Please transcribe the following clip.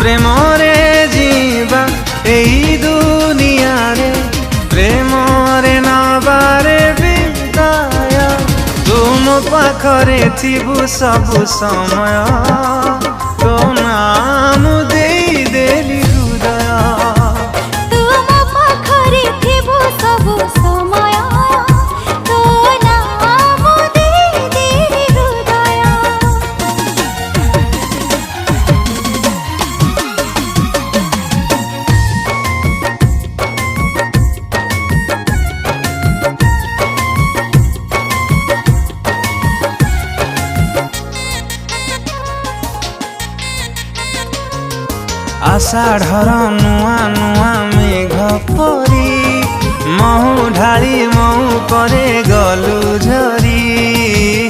प्रेम रे जीवा एई दुनिया रे प्रेम रे नबारे विदाय तुम पाखरे थिबु सबु समय तो नाम देई देली हृदय तुम पाखरे थिबु सबु समय तो नाम देई देली हृदय। आषाढ़र नुआ नुआ मेघ परी महु ढाली महु करे गलु झरी